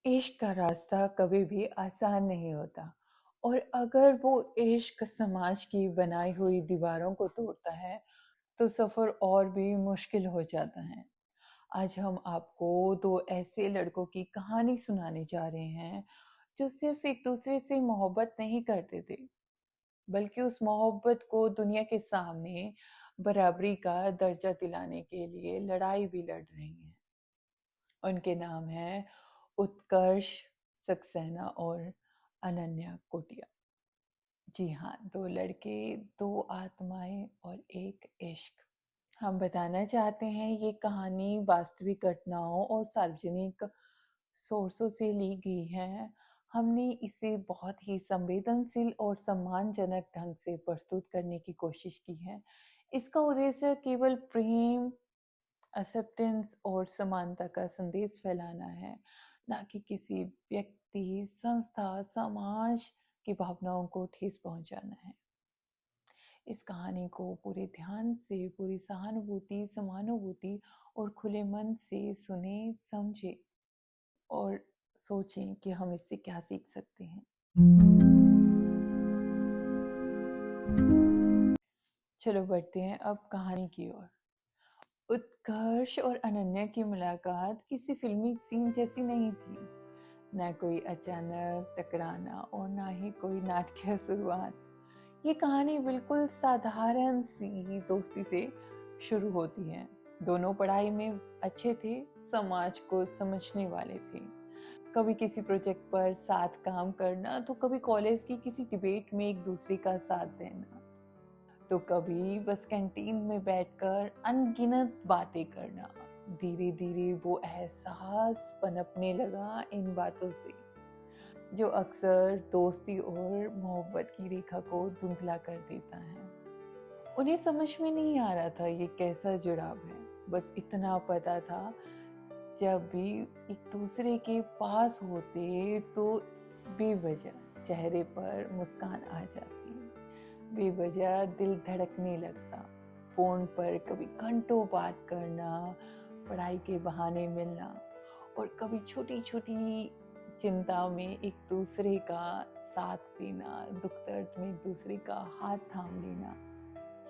इश्क का रास्ता कभी भी आसान नहीं होता और अगर वो इश्क समाज की बनाई हुई दीवारों को तोड़ता है तो सफ़र और भी मुश्किल हो जाता है। आज हम आपको दो ऐसे लड़कों की कहानी सुनाने जा रहे हैं जो सिर्फ एक दूसरे से मोहब्बत नहीं करते थे, बल्कि उस मोहब्बत को दुनिया के सामने बराबरी का दर्जा दिलाने के लिए लड़ाई भी लड़ रही हैं। उनके नाम हैं उत्कर्ष सक्सेना और अनन्या कोटिया। जी हाँ, दो लड़के, दो आत्माएं और एक इश्क। हम बताना चाहते हैं ये कहानी वास्तविक घटनाओं और सार्वजनिक सोर्सों से ली गई है। हमने इसे बहुत ही संवेदनशील और सम्मानजनक ढंग से प्रस्तुत करने की कोशिश की है। इसका उद्देश्य केवल प्रेम, एक्सेप्टेंस और समानता का संदेश फैलाना है, ना कि किसी व्यक्ति, संस्था, समाज की भावनाओं को ठेस पहुंचाना है। इस कहानी को पूरे ध्यान से, पूरी सहानुभूति, समानुभूति और खुले मन से सुने, समझे और सोचें कि हम इससे क्या सीख सकते हैं। चलो बढ़ते हैं अब कहानी की ओर। उत्कर्ष और अनन्या की मुलाकात किसी फिल्मी सीन जैसी नहीं थी। न कोई अचानक टकराना और ना ही कोई नाटकीय शुरुआत। ये कहानी बिल्कुल साधारण सी दोस्ती से शुरू होती है। दोनों पढ़ाई में अच्छे थे, समाज को समझने वाले थे। कभी किसी प्रोजेक्ट पर साथ काम करना, तो कभी कॉलेज की किसी डिबेट में एक दूसरे का साथ देना, तो कभी बस कैंटीन में बैठकर अनगिनत बातें करना। धीरे धीरे वो एहसास पनपने लगा इन बातों से, जो अक्सर दोस्ती और मोहब्बत की रेखा को धुंधला कर देता है। उन्हें समझ में नहीं आ रहा था ये कैसा जुड़ाव है। बस इतना पता था, जब भी एक दूसरे के पास होते तो बेवजह चेहरे पर मुस्कान आ जाती, बेवजह दिल धड़कने लगता। फोन पर कभी घंटों बात करना, पढ़ाई के बहाने मिलना और कभी छोटी छोटी चिंता में एक दूसरे का साथ देना, दुख दर्द में एक दूसरे का हाथ थाम लेना।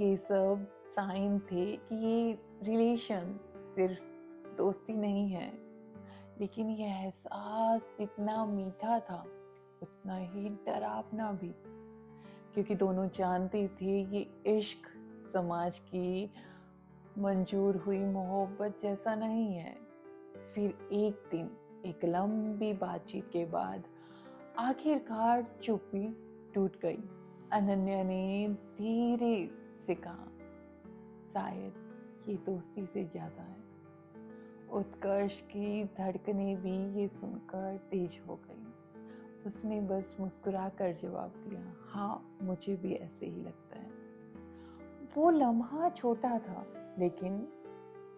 ये सब साइन थे कि ये रिलेशन सिर्फ दोस्ती नहीं है। लेकिन ये एहसास जितना मीठा था उतना ही डरावना भी, क्योंकि दोनों जानते थे ये इश्क समाज की मंजूर हुई मोहब्बत जैसा नहीं है। फिर एक दिन, एक लंबी बातचीत के बाद आखिरकार चुप्पी टूट गई। अनन्या ने धीरे से कहा, शायद ये दोस्ती से ज्यादा है। उत्कर्ष की धड़कनें भी ये सुनकर तेज हो गई। उसने बस मुस्कुरा कर जवाब दिया, हाँ, मुझे भी ऐसे ही लगता है। वो लम्हा छोटा था, लेकिन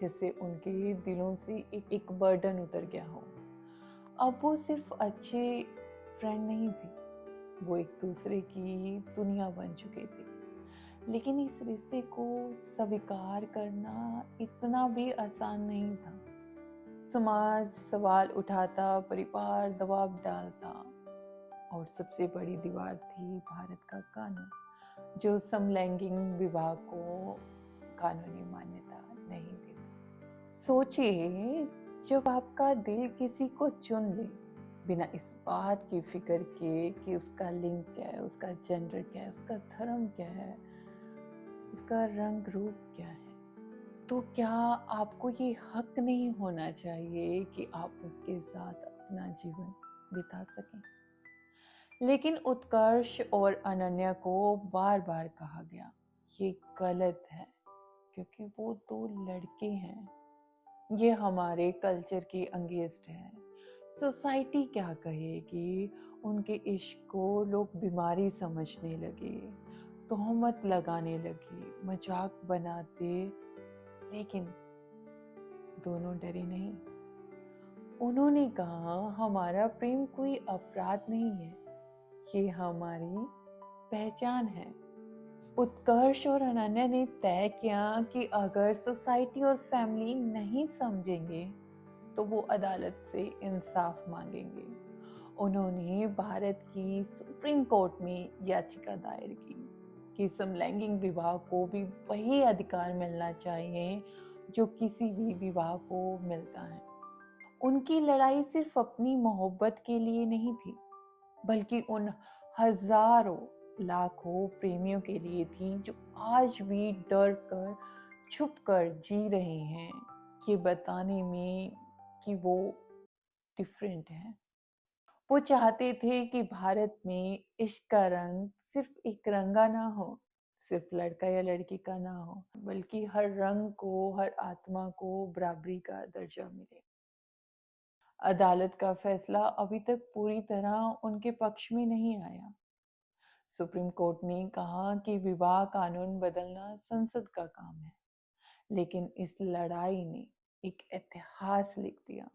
जैसे उनके दिलों से एक बर्डन उतर गया हो। अब वो सिर्फ अच्छे फ्रेंड नहीं थे, वो एक दूसरे की दुनिया बन चुके थे। लेकिन इस रिश्ते को स्वीकार करना इतना भी आसान नहीं था। समाज सवाल उठाता, परिवार दबाव डालता और सबसे बड़ी दीवार थी भारत का कानून, जो समलैंगिक विवाह को कानूनी मान्यता नहीं देता। सोचिए, जब आपका दिल किसी को चुन ले बिना इस बात की फिक्र के कि उसका लिंग क्या है, उसका जेंडर क्या है, उसका धर्म क्या है, उसका रंग रूप क्या है, तो क्या आपको ये हक नहीं होना चाहिए कि आप उसके साथ अपना जीवन बिता सकें? लेकिन उत्कर्ष और अनन्या को बार बार कहा गया, ये गलत है, क्योंकि वो दो लड़के हैं, ये हमारे कल्चर के अगेंस्ट है। सोसाइटी क्या कहेगी? उनके इश्क को लोग बीमारी समझने लगे, तोहमत लगाने लगे, मजाक बनाते। लेकिन दोनों डरे नहीं। उन्होंने कहा, हमारा प्रेम कोई अपराध नहीं है, ये हमारी पहचान है। उत्कर्ष और अनन्या ने तय किया कि अगर सोसाइटी और फैमिली नहीं समझेंगे तो वो अदालत से इंसाफ मांगेंगे। उन्होंने भारत की सुप्रीम कोर्ट में याचिका दायर की कि समलैंगिक विवाह को भी वही अधिकार मिलना चाहिए जो किसी भी विवाह को मिलता है। उनकी लड़ाई सिर्फ अपनी मोहब्बत के लिए नहीं थी, बल्कि उन हजारों लाखों प्रेमियों के लिए थी जो आज भी डर कर छुप कर जी रहे हैं, ये बताने में कि वो डिफरेंट है। वो चाहते थे कि भारत में इश्क का रंग सिर्फ एक रंगा ना हो, सिर्फ लड़का या लड़की का ना हो, बल्कि हर रंग को, हर आत्मा को बराबरी का दर्जा मिले। अदालत का फैसला अभी तक पूरी तरह उनके पक्ष में नहीं आया। सुप्रीम कोर्ट ने कहा कि विवाह कानून बदलना संसद का काम है, लेकिन इस लड़ाई ने एक इतिहास लिख दिया।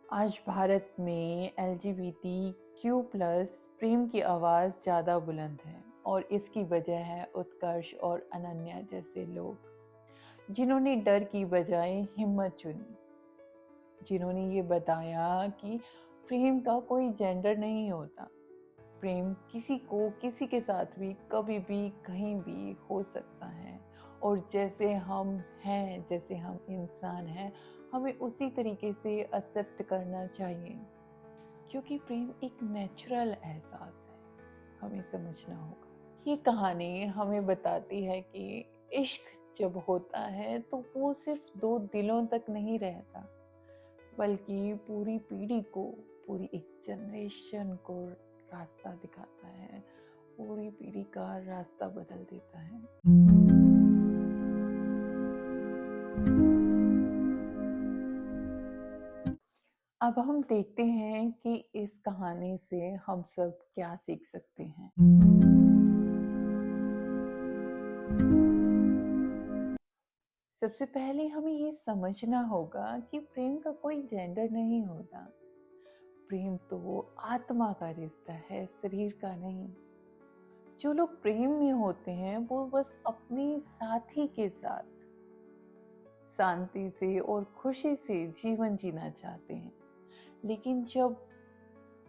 आज भारत में LGBTQ+ प्रेम की आवाज ज्यादा बुलंद है, और इसकी वजह है उत्कर्ष और अनन्या जैसे लोग, जिन्होंने डर की बजाय हिम्मत चुनी, जिन्होंने ये बताया कि प्रेम का कोई जेंडर नहीं होता। प्रेम किसी को किसी के साथ भी कभी भी कहीं भी हो सकता है, और जैसे हम हैं, जैसे हम इंसान हैं, हमें उसी तरीके से एक्सेप्ट करना चाहिए, क्योंकि प्रेम एक नेचुरल एहसास है। हमें समझना होगा। ये कहानी हमें बताती है कि इश्क जब होता है तो वो सिर्फ दो दिलों तक नहीं रहता, बल्कि पूरी पीढ़ी को, पूरी एक जनरेशन को रास्ता दिखाता है, पूरी पीढ़ी का रास्ता बदल देता है। अब हम देखते हैं कि इस कहानी से हम सब क्या सीख सकते हैं। सबसे पहले हमें ये समझना होगा कि प्रेम का कोई जेंडर नहीं होता। प्रेम तो आत्मा का रिश्ता है, शरीर का नहीं। जो लोग प्रेम में होते हैं वो बस अपने साथी के साथ शांति से और खुशी से जीवन जीना चाहते हैं, लेकिन जब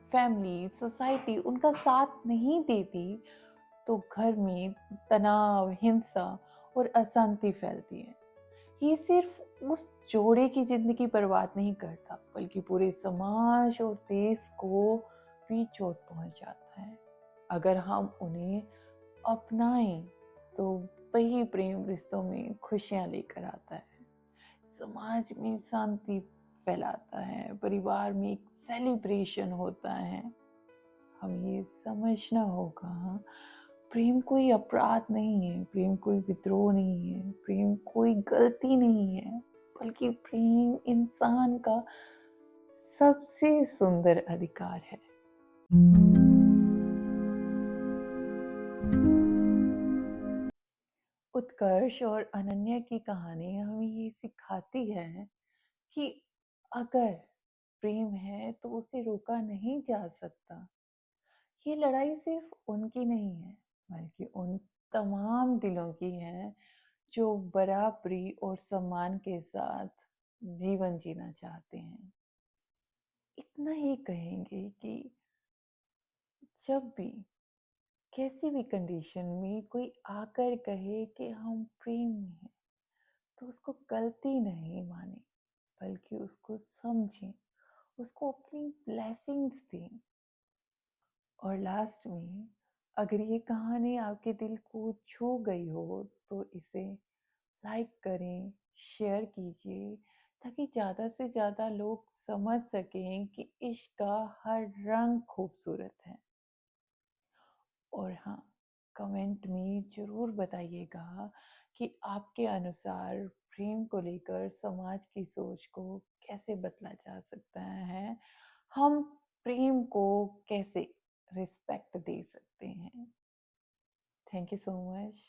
फैमिली, सोसाइटी उनका साथ नहीं देती तो घर में तनाव, हिंसा और अशांति फैलती है। ये सिर्फ उस जोड़े की जिंदगी बर्बाद नहीं करता, बल्कि पूरे समाज और देश को भी चोट पहुंचाता है। अगर हम उन्हें अपनाएं तो वही प्रेम रिश्तों में खुशियां लेकर आता है, समाज में शांति फैलाता है, परिवार में एक सेलिब्रेशन होता है। हमें ये समझना होगा, प्रेम कोई अपराध नहीं है, प्रेम कोई विद्रोह नहीं है, प्रेम कोई गलती नहीं है, बल्कि प्रेम इंसान का सबसे सुंदर अधिकार है। उत्कर्ष और अनन्या की कहानी हमें ये सिखाती है कि अगर प्रेम है तो उसे रोका नहीं जा सकता। ये लड़ाई सिर्फ उनकी नहीं है, बल्कि उन तमाम दिलों की है जो बराबरी और सम्मान के साथ जीवन जीना चाहते हैं। इतना ही कहेंगे कि जब भी कैसी भी कंडीशन में कोई आकर कहे कि हम प्रेम में हैं, तो उसको गलती नहीं माने, बल्कि उसको समझें, उसको अपनी ब्लेसिंग्स दें। और लास्ट में, अगर ये कहानी आपके दिल को छू गई हो तो इसे लाइक करें, शेयर कीजिए, ताकि ज़्यादा से ज़्यादा लोग समझ सकें कि इश्क का हर रंग खूबसूरत है। और हाँ, कमेंट में ज़रूर बताइएगा कि आपके अनुसार प्रेम को लेकर समाज की सोच को कैसे बदला जा सकता है, हम प्रेम को कैसे रिस्पेक्ट दे सकते हैं। Thank you so much.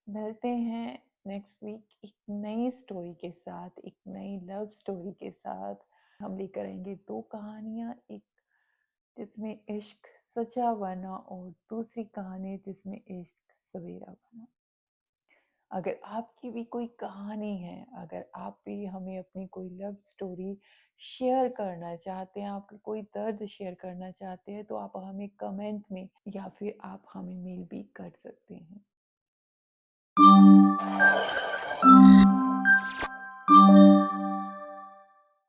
मिलते हैं नेक्स्ट वीक एक नई स्टोरी के साथ, एक नई लव स्टोरी के साथ। हम लेकर आएंगे दो कहानियाँ, एक जिसमें इश्क सजा बना और दूसरी कहानी जिसमें इश्क सवेरा बना। अगर आपकी भी कोई कहानी है, अगर आप भी हमें अपनी कोई लव स्टोरी शेयर करना चाहते हैं, आपका कोई दर्द शेयर करना चाहते हैं, तो आप हमें कमेंट में या फिर आप हमें मेल भी कर सकते हैं।